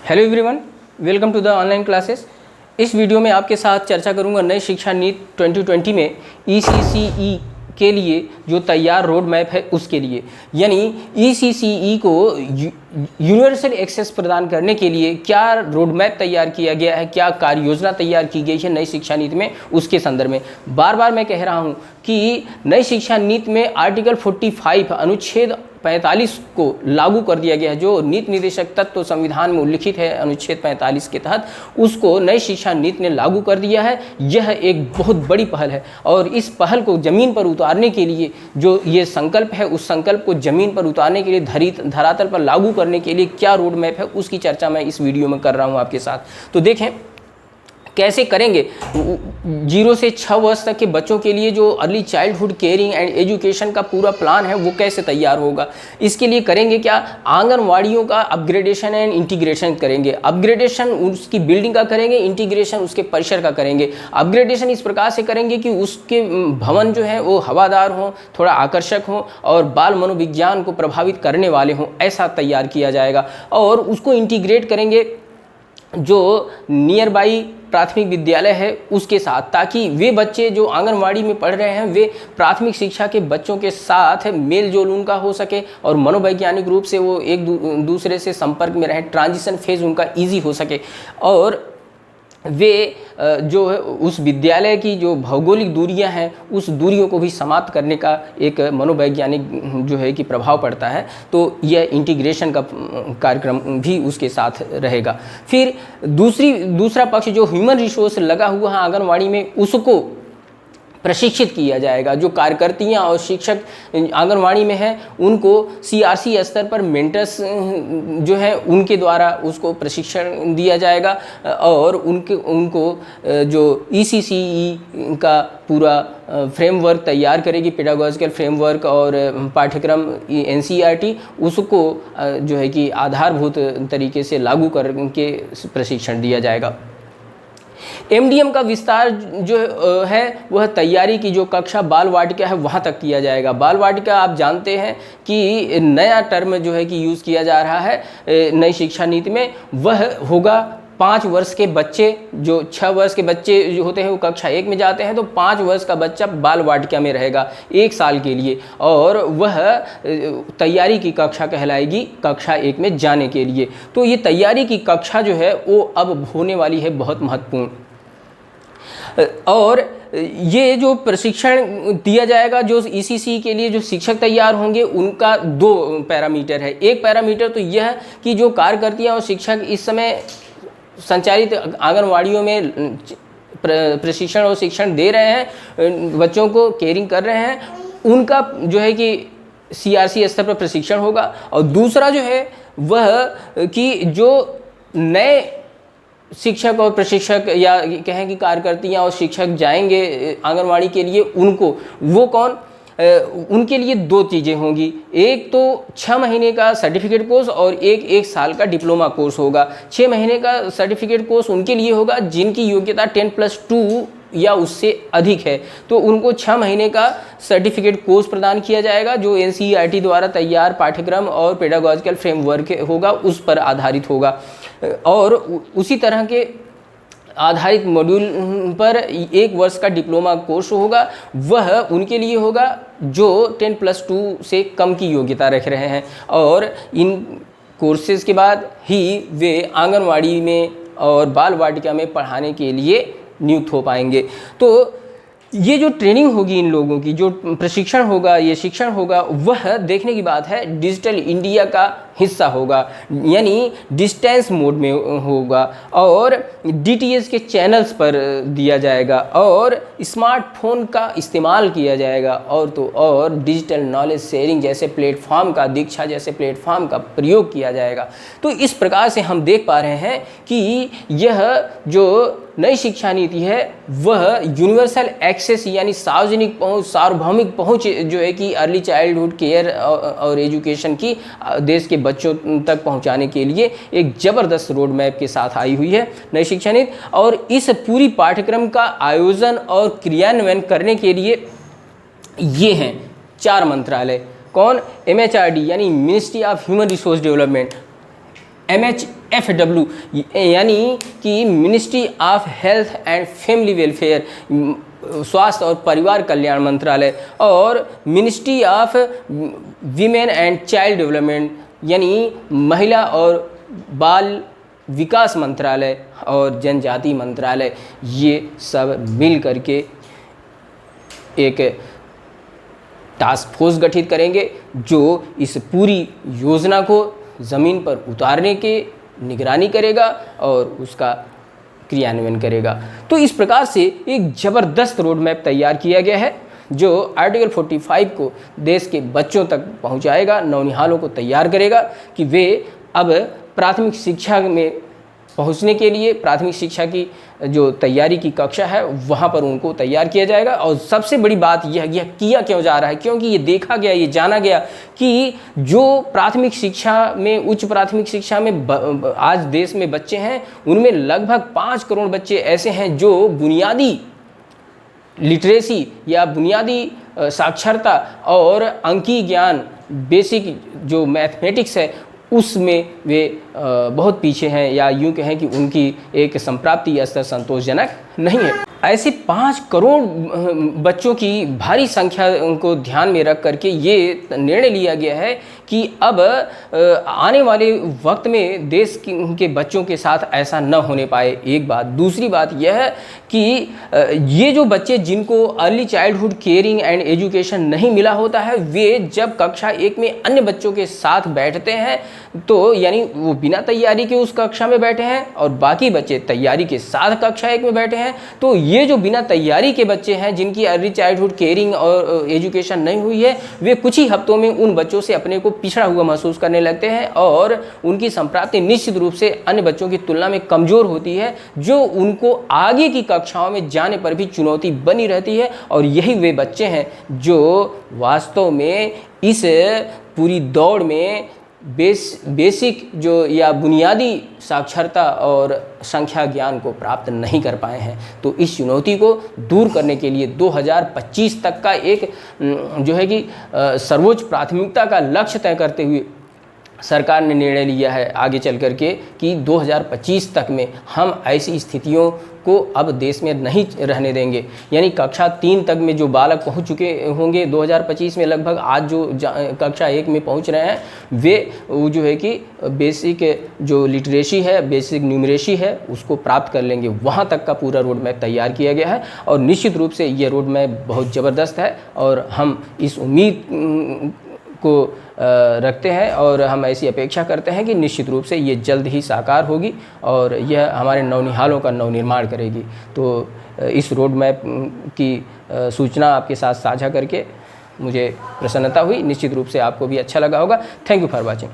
Hello everyone, welcome to the online classes. इस video में आपके साथ चर्चा करूंगा नई शिक्षा नीति 2020 में ECCE के लिए जो तैयार रोड मैप है उसके लिए, यानी ECCE को यूनिवर्सल एक्सेस प्रदान करने के लिए क्या रोड मैप तैयार किया गया है, क्या कार्य योजना तैयार की गई है नई शिक्षा नीति में, उसके संदर्भ में बार बार मैं कह रहा हूं कि नई शिक्षा नीति में आर्टिकल 45 अनुच्छेद 45 को लागू कर दिया गया है। जो नीति निर्देशक तत्व संविधान में उल्लिखित है अनुच्छेद 45 के तहत, उसको नई शिक्षा नीति ने लागू कर दिया है। यह एक बहुत बड़ी पहल है और इस पहल को जमीन पर उतारने के लिए जो ये संकल्प है, उस संकल्प को जमीन पर उतारने के लिए, धरातल पर लागू करने के लिए क्या रोड मैप है उसकी चर्चा मैं इस वीडियो में कर रहा हूँ आपके साथ। तो देखें कैसे करेंगे। 0 से 6 वर्ष तक के बच्चों के लिए जो early childhood caring and education का पूरा प्लान है वो कैसे तैयार होगा। इसके लिए करेंगे क्या, आंगनवाड़ियों का अपग्रेडेशन एंड इंटीग्रेशन करेंगे। अपग्रेडेशन उसकी बिल्डिंग का करेंगे, इंटीग्रेशन उसके परिसर का करेंगे। अपग्रेडेशन इस प्रकार से करेंगे कि उसके भवन जो है वो हवादार हों, थोड़ा आकर्षक हों और बाल मनोविज्ञान को प्रभावित करने वाले हों, ऐसा तैयार किया जाएगा। और उसको इंटीग्रेट करेंगे जो नियर बाई प्राथमिक विद्यालय है उसके साथ, ताकि वे बच्चे जो आंगनवाड़ी में पढ़ रहे हैं वे प्राथमिक शिक्षा के बच्चों के साथ मेल जोल उनका हो सके और मनोवैज्ञानिक रूप से वो एक दूसरे से संपर्क में रहें, ट्रांजिशन फेज उनका इजी हो सके और वे जो है उस विद्यालय की जो भौगोलिक दूरियां हैं उस दूरियों को भी समाप्त करने का एक मनोवैज्ञानिक जो है कि प्रभाव पड़ता है। तो यह इंटीग्रेशन का कार्यक्रम भी उसके साथ रहेगा। फिर दूसरा पक्ष जो ह्यूमन रिसोर्स लगा हुआ है आंगनवाड़ी में, उसको प्रशिक्षित किया जाएगा। जो कार्यकर्तियाँ और शिक्षक आंगनवाड़ी में हैं उनको CRC स्तर पर मेंटर्स जो है उनके द्वारा उसको प्रशिक्षण दिया जाएगा और उनको जो ECCE का पूरा फ्रेमवर्क तैयार करेगी, पेडागोजिकल फ्रेमवर्क और पाठ्यक्रम NCERT, उसको जो है कि आधारभूत तरीके से लागू करके प्रशिक्षण दिया जाएगा। MDM का विस्तार जो है वह तैयारी की जो कक्षा बाल वाटिका है वहाँ तक किया जाएगा। बाल वाटिका आप जानते हैं कि नया टर्म जो है कि यूज़ किया जा रहा है नई शिक्षा नीति में, वह होगा 5 वर्ष के बच्चे। जो 6 वर्ष के बच्चे जो होते हैं वो कक्षा 1 में जाते हैं, तो 5 वर्ष का बच्चा बाल वाटिका में रहेगा 1 साल के लिए और वह तैयारी की कक्षा कहलाएगी कक्षा 1 में जाने के लिए। तो ये तैयारी की कक्षा जो है वो अब होने वाली है बहुत महत्वपूर्ण। और ये जो प्रशिक्षण दिया जाएगा, जो ECCE के लिए जो शिक्षक तैयार होंगे उनका 2 पैरामीटर है। एक पैरामीटर तो यह है कि जो कार्यकर्तियाँ और शिक्षक इस समय संचालित आंगनवाड़ियों में प्रशिक्षण और शिक्षण दे रहे हैं, बच्चों को केयरिंग कर रहे हैं, उनका जो है कि CRC स्तर पर प्रशिक्षण होगा। और दूसरा जो है वह कि जो नए शिक्षक और प्रशिक्षक या कहें कि कार्यकर्तियाँ और शिक्षक जाएंगे आंगनवाड़ी के लिए, उनको वो कौन, उनके लिए 2 चीज़ें होंगी। एक तो 6 महीने का सर्टिफिकेट कोर्स और एक 1 साल का डिप्लोमा कोर्स होगा। 6 महीने का सर्टिफिकेट कोर्स उनके लिए होगा जिनकी योग्यता 10+2 या उससे अधिक है, तो उनको 6 महीने का सर्टिफिकेट कोर्स प्रदान किया जाएगा जो NCERT द्वारा तैयार पाठ्यक्रम और पेडागोजिकल फ्रेमवर्क होगा उस पर आधारित होगा। और उसी तरह के आधारित मॉड्यूल पर 1 वर्ष का डिप्लोमा कोर्स होगा, वह उनके लिए होगा जो 10+2 से कम की योग्यता रख रहे हैं। और इन कोर्सेज़ के बाद ही वे आंगनवाड़ी में और बाल वाटिका में पढ़ाने के लिए नियुक्त हो पाएंगे। तो ये जो ट्रेनिंग होगी इन लोगों की, जो प्रशिक्षण होगा, ये शिक्षण होगा, वह देखने की बात है डिजिटल इंडिया का हिस्सा होगा, यानी डिस्टेंस मोड में होगा और DTH के चैनल्स पर दिया जाएगा और स्मार्टफोन का इस्तेमाल किया जाएगा और डिजिटल नॉलेज शेयरिंग जैसे प्लेटफॉर्म का, दीक्षा जैसे प्लेटफॉर्म का प्रयोग किया जाएगा। तो इस प्रकार से हम देख पा रहे हैं कि यह जो नई शिक्षा नीति है वह यूनिवर्सल एक्सेस यानी सार्वजनिक पहुंच, सार्वभौमिक पहुंच जो है कि अर्ली चाइल्डहुड केयर और एजुकेशन की देश के बच्चों तक पहुंचाने के लिए एक ज़बरदस्त रोड मैप के साथ आई हुई है नई शिक्षा नीति। और इस पूरी पाठ्यक्रम का आयोजन और क्रियान्वयन करने के लिए ये हैं 4 मंत्रालय। कौन? MHRD यानी ministry of human resource development, FW यानी कि ministry of health and family welfare, स्वास्थ्य और परिवार कल्याण मंत्रालय, और ministry of women and child development यानी महिला और बाल विकास मंत्रालय और जनजाति मंत्रालय, ये सब मिल करके एक टास्क फोर्स गठित करेंगे जो इस पूरी योजना को ज़मीन पर उतारने के निगरानी करेगा और उसका क्रियान्वयन करेगा। तो इस प्रकार से एक ज़बरदस्त रोड मैप तैयार किया गया है जो आर्टिकल 45 को देश के बच्चों तक पहुंचाएगा, नौनिहालों को तैयार करेगा कि वे अब प्राथमिक शिक्षा में पहुंचने के लिए प्राथमिक शिक्षा की जो तैयारी की कक्षा है वहां पर उनको तैयार किया जाएगा। और सबसे बड़ी बात यह किया क्यों जा रहा है, क्योंकि ये देखा गया, ये जाना गया कि जो प्राथमिक शिक्षा में, उच्च प्राथमिक शिक्षा में आज देश में बच्चे हैं, उनमें लगभग 5 करोड़ बच्चे ऐसे हैं जो बुनियादी लिटरेसी या बुनियादी साक्षरता और अंकीय ज्ञान, बेसिक जो मैथमेटिक्स है उसमें वे बहुत पीछे हैं, या यूँ कहें कि उनकी एक संप्राप्ति स्तर संतोषजनक नहीं है। ऐसे 5 करोड़ बच्चों की भारी संख्या को ध्यान में रख करके ये निर्णय लिया गया है कि अब आने वाले वक्त में देश के बच्चों के साथ ऐसा न होने पाए। एक बात। दूसरी बात यह है कि ये जो बच्चे जिनको early childhood caring and education नहीं मिला होता है, वे जब कक्षा 1 में अन्य बच्चों के साथ बैठते हैं तो यानी वो बिना तैयारी के उस कक्षा में बैठे हैं और बाकी बच्चे तैयारी के साथ कक्षा 1 में बैठे हैं, तो ये जो बिना तैयारी के बच्चे हैं जिनकी अर्ली चाइल्डहुड केयरिंग और एजुकेशन नहीं हुई है, वे कुछ ही हफ्तों में उन बच्चों से अपने को पिछड़ा हुआ महसूस करने लगते हैं और उनकी संप्राप्ति निश्चित रूप से अन्य बच्चों की तुलना में कमज़ोर होती है, जो उनको आगे की कक्षाओं में जाने पर भी चुनौती बनी रहती है। और यही वे बच्चे हैं जो वास्तव में इस पूरी दौड़ में बेसिक जो या बुनियादी साक्षरता और संख्या ज्ञान को प्राप्त नहीं कर पाए हैं। तो इस चुनौती को दूर करने के लिए 2025 तक का एक जो है कि सर्वोच्च प्राथमिकता का लक्ष्य तय करते हुए सरकार ने निर्णय लिया है आगे चल कर के कि 2025 तक में हम ऐसी स्थितियों को अब देश में नहीं रहने देंगे। यानी कक्षा 3 तक में जो बालक पहुंच चुके होंगे 2025 में, लगभग आज जो कक्षा 1 में पहुंच रहे हैं, वे जो है कि बेसिक जो लिटरेसी है, बेसिक न्यूमरेसी है, उसको प्राप्त कर लेंगे। वहां तक का पूरा रोड मैप तैयार किया गया है और निश्चित रूप से ये रोड मैप बहुत ज़बरदस्त है और हम इस उम्मीद को रखते हैं और हम ऐसी अपेक्षा करते हैं कि निश्चित रूप से ये जल्द ही साकार होगी और यह हमारे नवनिहालों का नवनिर्माण करेगी। तो इस रोड मैप की सूचना आपके साथ साझा करके मुझे प्रसन्नता हुई। निश्चित रूप से आपको भी अच्छा लगा होगा। Thank you for watching.